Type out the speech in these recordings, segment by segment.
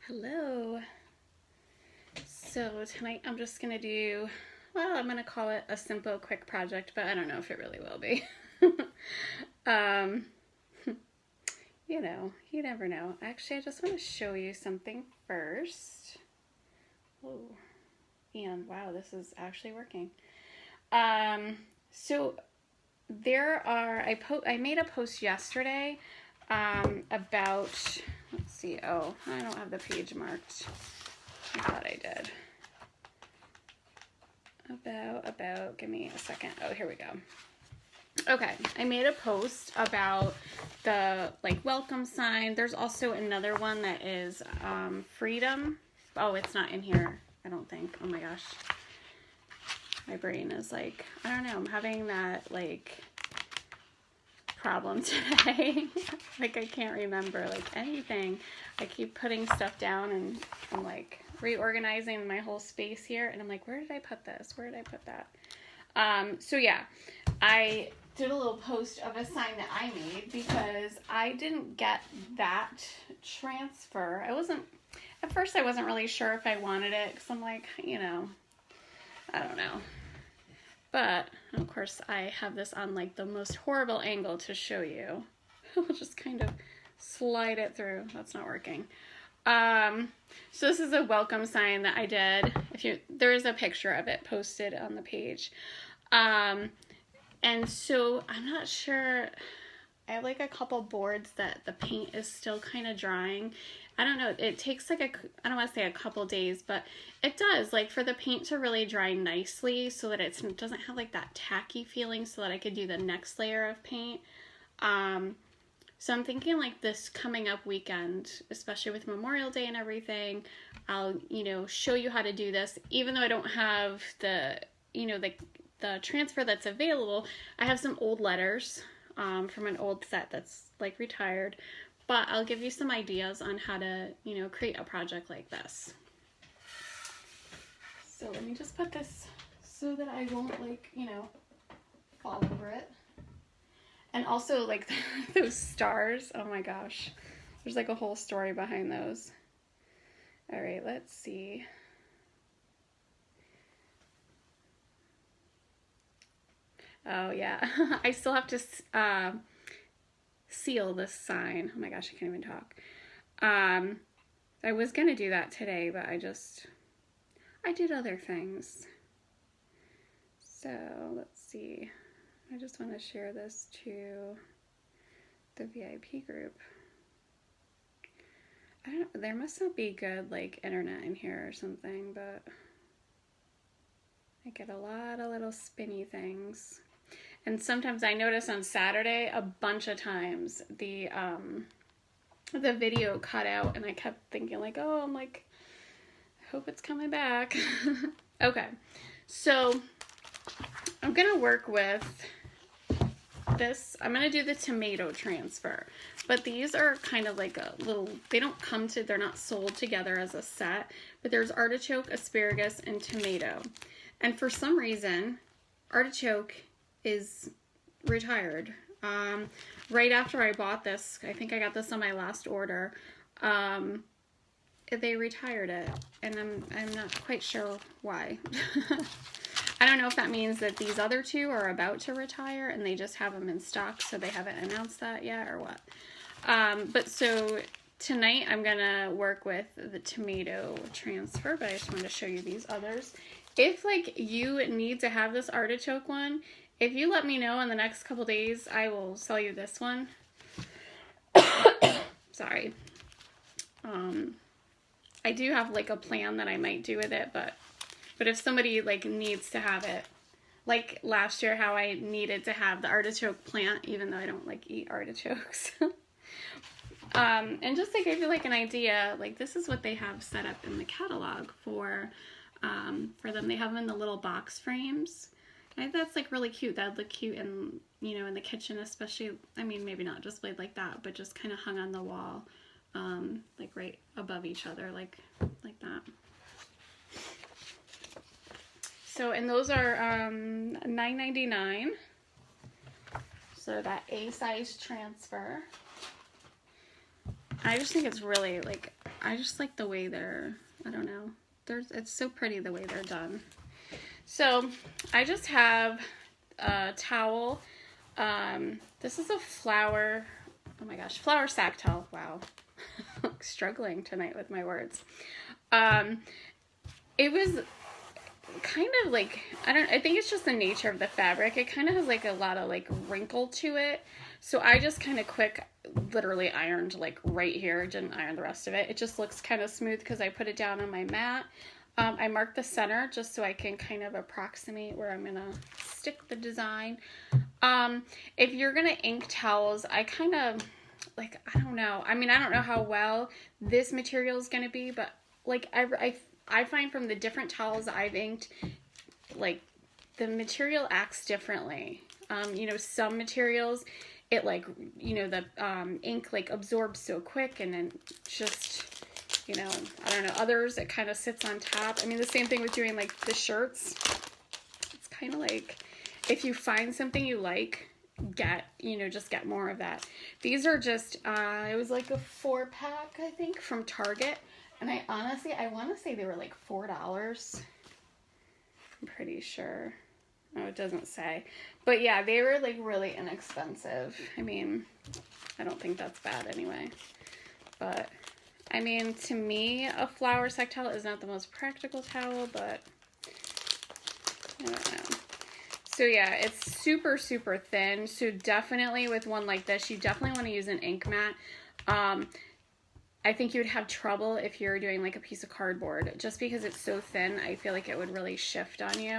Hello. So tonight I'm just gonna do, well, I'm gonna call it a simple, quick project, but I don't know if it really will be. um, you never know. Actually, I just want to show you something first. Oh, and wow, this is actually working. So there are, I made a post yesterday about, let's see, oh, I don't have the page marked. I thought I did. Give me a second. Oh, here we go. Okay, I made a post about the welcome sign. There's also another one that is freedom. Oh, it's not in here, I don't think. Oh my gosh. My brain is I don't know, I'm having that problem today. I can't remember anything. I keep putting stuff down and I'm reorganizing my whole space here and I'm like, where did I put this? Where did I put that? So yeah, I did a little post of a sign that I made because I didn't get that transfer. At first I wasn't really sure if I wanted it because I'm like, I don't know. But, of course, I have this on, the most horrible angle to show you. I'll just kind of slide it through. That's not working. So this is a welcome sign that I did. There is a picture of it posted on the page. And so I'm not sure. I have, a couple boards that the paint is still kind of drying. I don't know, it takes I don't want to say a couple days, but it does, for the paint to really dry nicely so that it doesn't have that tacky feeling so that I could do the next layer of paint. So I'm thinking this coming up weekend, especially with Memorial Day and everything, I'll, show you how to do this. Even though I don't have the transfer that's available, I have some old letters from an old set that's retired. But I'll give you some ideas on how to, create a project like this. So let me just put this so that I won't, fall over it. And also, those stars, oh my gosh. There's, a whole story behind those. All right, let's see. Oh, yeah. I still have to seal this sign. Oh my gosh, I can't even talk. I was gonna do that today, but I did other things. So let's see. I just want to share this to the VIP group. I don't know, there must not be good internet in here or something, but I get a lot of little spinny things. And sometimes I notice on Saturday a bunch of times the video cut out and I kept thinking I hope it's coming back. Okay, so I'm gonna work with this. I'm gonna do the tomato transfer, but these are kind of a little, they're not sold together as a set, but there's artichoke, asparagus, and tomato. And for some reason, artichoke is retired. Right after I bought this, I think I got this on my last order, they retired it, and I'm not quite sure why. I don't know if that means that these other two are about to retire and they just have them in stock, so they haven't announced that yet or what. But so tonight I'm gonna work with the tomato transfer, but I just wanted to show you these others. If you need to have this artichoke one, if you let me know in the next couple days, I will sell you this one. Sorry. I do have a plan that I might do with it, but if somebody needs to have it, last year how I needed to have the artichoke plant, even though I don't eat artichokes. And just to give you an idea, this is what they have set up in the catalog for them. They have them in the little box frames. I think that's really cute. That'd look cute in, in the kitchen, especially, I mean, maybe not displayed like that, but just kind of hung on the wall, right above each other, like that. So, and those are $9.99. So that A size transfer. I just think it's really I just like the way they're, I don't know, it's so pretty the way they're done. So I just have a towel. This is a flower, oh my gosh, flower sack towel. Wow. Struggling tonight with my words. It was kind of like, I think it's just the nature of the fabric. It kind of has like a lot of like wrinkle to it. So I just kind of literally ironed like right here. Didn't iron the rest of it. It just looks kind of smooth because I put it down on my mat. I marked the center just so I can kind of approximate where I'm going to stick the design. If you're going to ink towels, I kind of like, I don't know. I mean, I don't know how well this material is going to be, but like I find from the different towels I've inked, like the material acts differently. You know, some materials, it like, you know, the ink like absorbs so quick and then just, you know, I don't know, others it kind of sits on top. I mean, the same thing with doing like the shirts. It's kind of like if you find something you like, just get more of that. These are just, it was like a 4-pack, I think, from Target. And I want to say they were like $4. I'm pretty sure. Oh, it doesn't say. But yeah, they were like really inexpensive. I mean, I don't think that's bad anyway. But, I mean, to me, a flower sack towel is not the most practical towel, but I don't know. So yeah, it's super, super thin. So definitely with one like this, you definitely want to use an ink mat. I think you would have trouble if you're doing like a piece of cardboard. Just because it's so thin, I feel like it would really shift on you.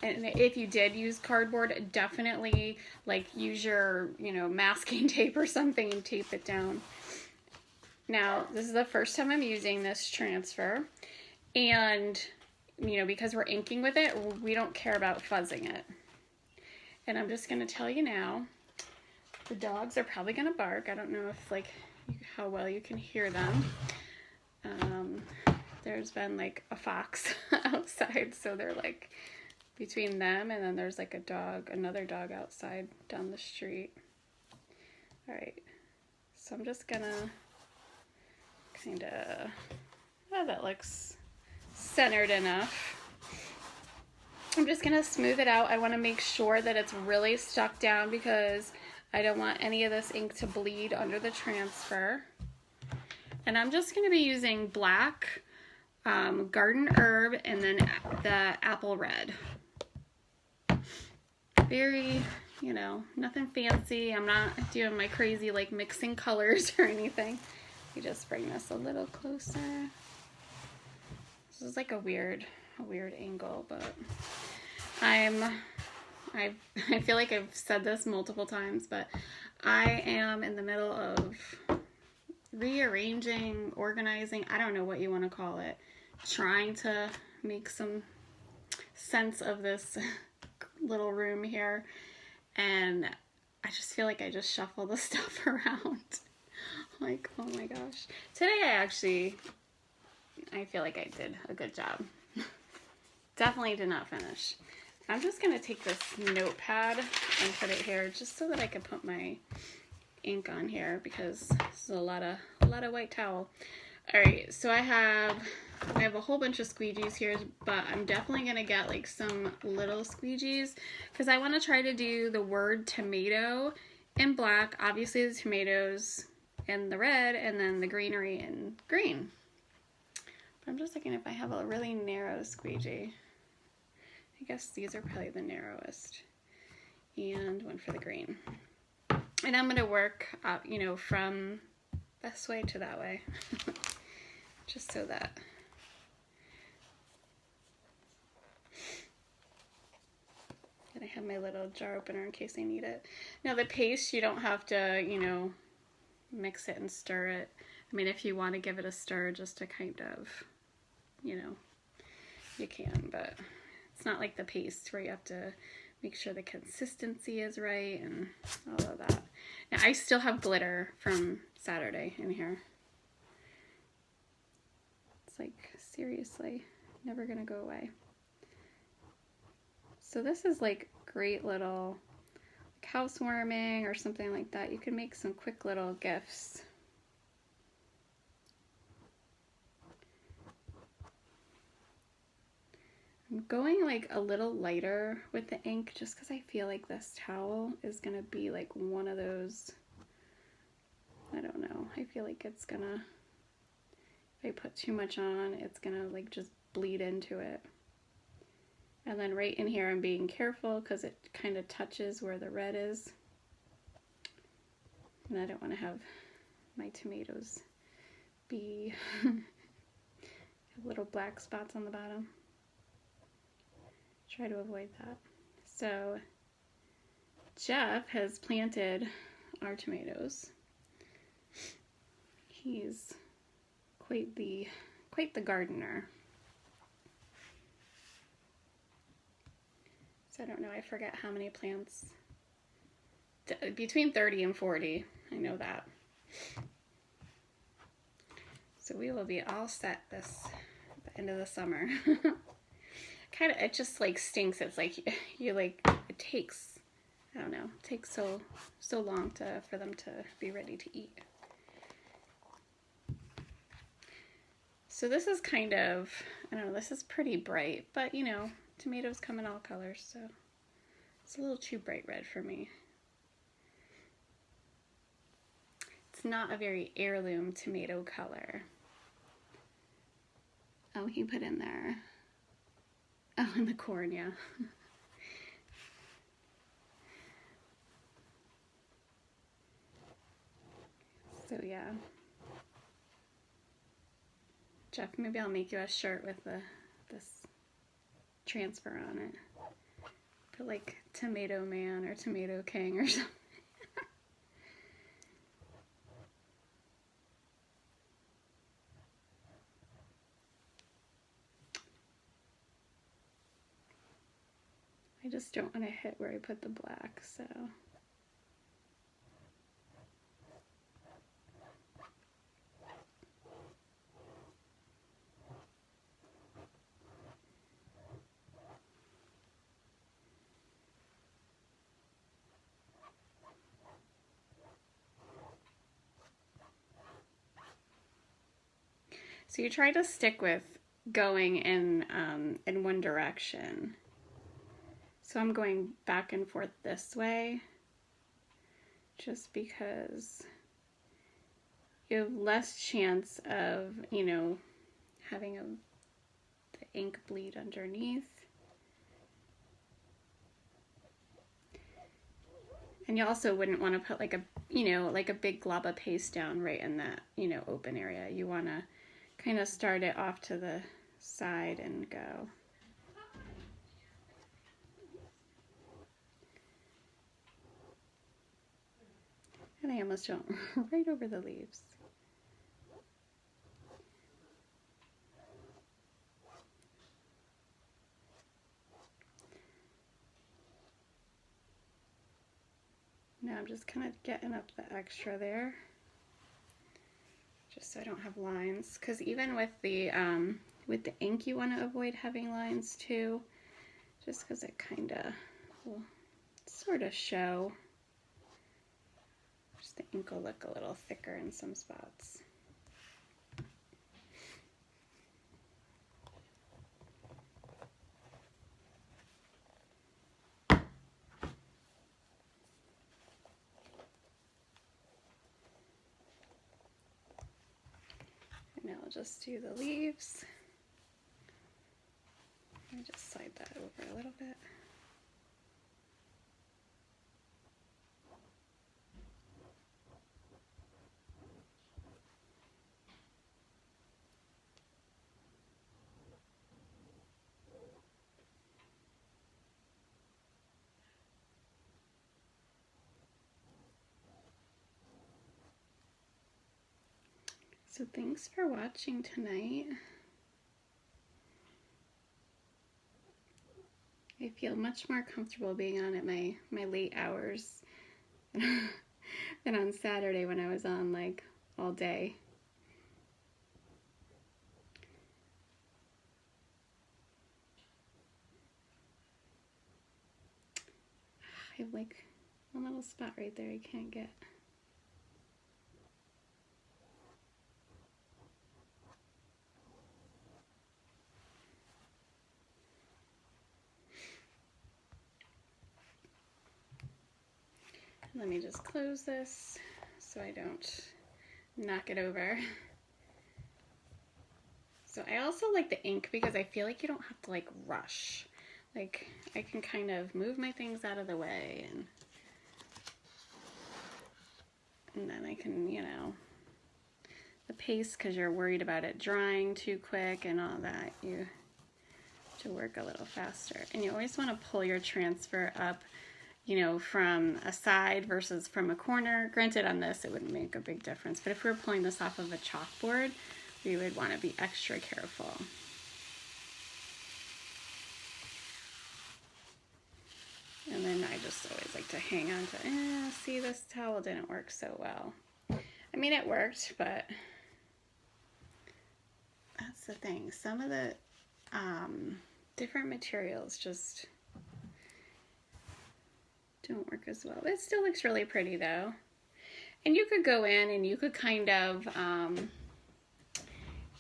And if you did use cardboard, definitely like use your, you know, masking tape or something and tape it down. Now, this is the first time I'm using this transfer. And, you know, because we're inking with it, we don't care about fuzzing it. And I'm just going to tell you now, the dogs are probably going to bark. I don't know if, like, how well you can hear them. There's been, like, a fox outside, so they're, like, between them, and then there's, like, another dog outside down the street. All right. So I'm just going to kind of, oh, that looks centered enough. I'm just going to smooth it out. I want to make sure that it's really stuck down because I don't want any of this ink to bleed under the transfer. And I'm just going to be using black, garden herb, and then the apple red. Very, you know, nothing fancy. I'm not doing my crazy like mixing colors or anything. You just bring this a little closer. This is like a weird angle, but I feel like I've said this multiple times, but I am in the middle of rearranging, organizing, I don't know what you want to call it, trying to make some sense of this little room here, and I just feel like I just shuffle the stuff around. Like, oh my gosh. Today I feel like I did a good job. Definitely did not finish. I'm just going to take this notepad and put it here just so that I can put my ink on here because this is a lot of white towel. All right, so I have a whole bunch of squeegees here, but I'm definitely going to get like some little squeegees because I want to try to do the word tomato in black, obviously the tomatoes in the red, and then the greenery in green. But I'm just looking if I have a really narrow squeegee. I guess these are probably the narrowest. And one for the green. And I'm going to work up, you know, from this way to that way. Just so that. And I have my little jar opener in case I need it. Now the paste, you don't have to, you know, mix it and stir it. I mean, if you want to give it a stir just to kind of, you know, you can, but it's not like the paste where you have to make sure the consistency is right and all of that. Now, I still have glitter from Saturday in here. It's like, seriously, never gonna go away. So this is like great little like housewarming or something like that. You can make some quick little gifts. I'm going like a little lighter with the ink just because I feel like this towel is going to be like one of those, I don't know, I feel like it's gonna, if I put too much on, it's gonna like just bleed into it. And then right in here I'm being careful because it kind of touches where the red is. And I don't want to have my tomatoes be have little black spots on the bottom. Try to avoid that. So Jeff has planted our tomatoes. He's quite the gardener. So I don't know, I forget how many plants. Between 30 and 40, I know that. So we will be all set this at the end of the summer. Kind of, it just like stinks. It's like you like, it takes, I don't know, it takes so long for them to be ready to eat. So this is kind of, I don't know, this is pretty bright, but you know, tomatoes come in all colors, so it's a little too bright red for me. It's not a very heirloom tomato color. Oh, he put in there. Oh, and the corn, yeah. So yeah. Jeff, maybe I'll make you a shirt with this transfer on it. Put like Tomato Man or Tomato King or something. I just don't want to hit where I put the black, so. So you try to stick with going in one direction. So I'm going back and forth this way just because you have less chance of, you know, having the ink bleed underneath. And you also wouldn't want to put like a, you know, like a big glob of paste down right in that, you know, open area. You want to kind of start it off to the side and go. And I almost went right over the leaves. Now I'm just kind of getting up the extra there, just so I don't have lines. Because even with the ink, you want to avoid having lines too, just because it kind of will sort of show. Just the ink will look a little thicker in some spots. And I'll just do the leaves. Let me just slide that over a little bit. So thanks for watching tonight. I feel much more comfortable being on at my late hours than on Saturday when I was on like all day. I have like one little spot right there I can't get. Let me just close this so I don't knock it over. So I also like the ink because I feel like you don't have to like rush. Like I can kind of move my things out of the way and then I can, you know, the paste, because you're worried about it drying too quick and all that, you have to work a little faster. And you always want to pull your transfer up, you know, from a side versus from a corner. Granted, on this it wouldn't make a big difference, but if we were pulling this off of a chalkboard, we would want to be extra careful. And then I just always like to hang on to, see, this towel didn't work so well. I mean, it worked, but that's the thing. Some of the different materials just don't work as well. It still looks really pretty though. And you could go in and you could kind of,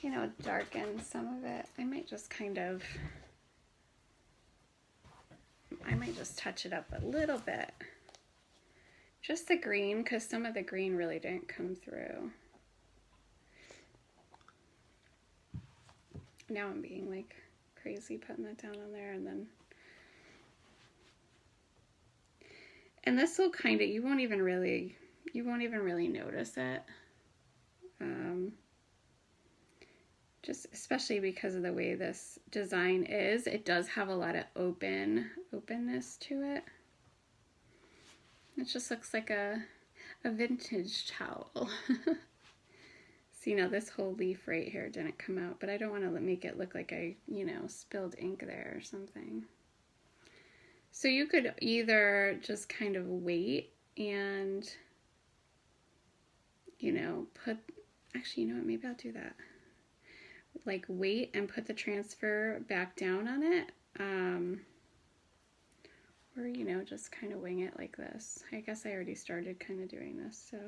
you know, darken some of it. I might just touch it up a little bit. Just the green, because some of the green really didn't come through. Now I'm being like crazy putting that down on there, and this will kind of, you won't even really notice it. Just especially because of the way this design is, it does have a lot of openness to it. It just looks like a vintage towel. See, now this whole leaf right here didn't come out, but I don't want to make it look like I, you know, spilled ink there or something. So you could either just kind of wait and, you know, actually, you know what, maybe I'll do that. Like wait and put the transfer back down on it. Or, you know, just kind of wing it like this. I guess I already started kind of doing this, so.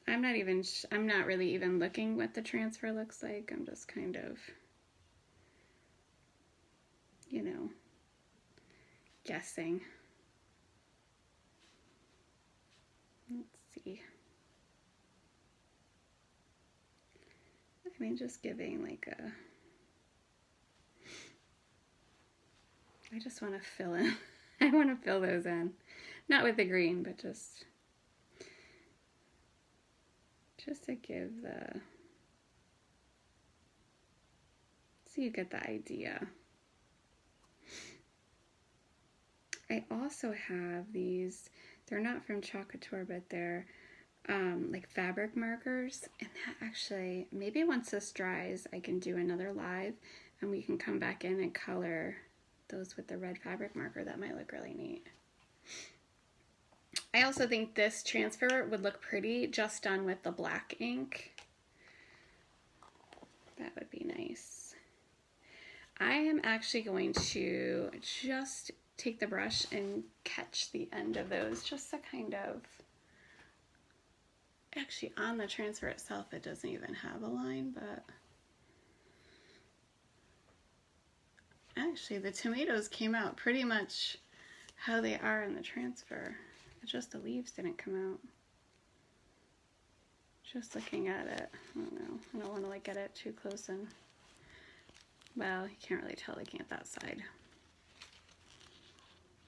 I'm not really even looking what the transfer looks like. I'm just kind of, you know, guessing. Let's see. I mean, just giving like a, I just want to fill in. I want to fill those in. Not with the green, but just to give the, so you get the idea. I also have these, they're not from Couture, but they're like fabric markers, and that actually, maybe once this dries, I can do another live and we can come back in and color those with the red fabric marker. That might look really neat. I also think this transfer would look pretty just done with the black ink. That would be nice. I am actually going to just take the brush and catch the end of those just to kind of, actually on the transfer itself it doesn't even have a line, but actually the tomatoes came out pretty much how they are in the transfer. It's just the leaves didn't come out. Just looking at it, I don't know. I don't want to like get it too close and, well, you can't really tell looking at that side.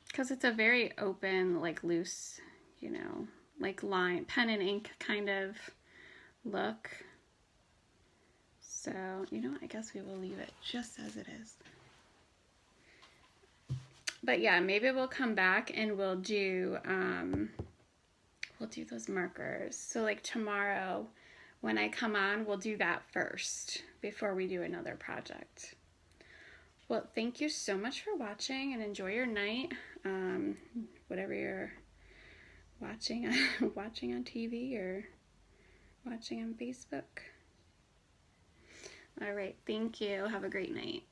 Because it's a very open, like loose, you know, like line, pen and ink kind of look. So, you know what, I guess we will leave it just as it is. But yeah, maybe we'll come back and we'll do those markers. So like tomorrow when I come on, we'll do that first before we do another project. Well, thank you so much for watching and enjoy your night. Whatever you're watching on TV or watching on Facebook. All right, thank you. Have a great night.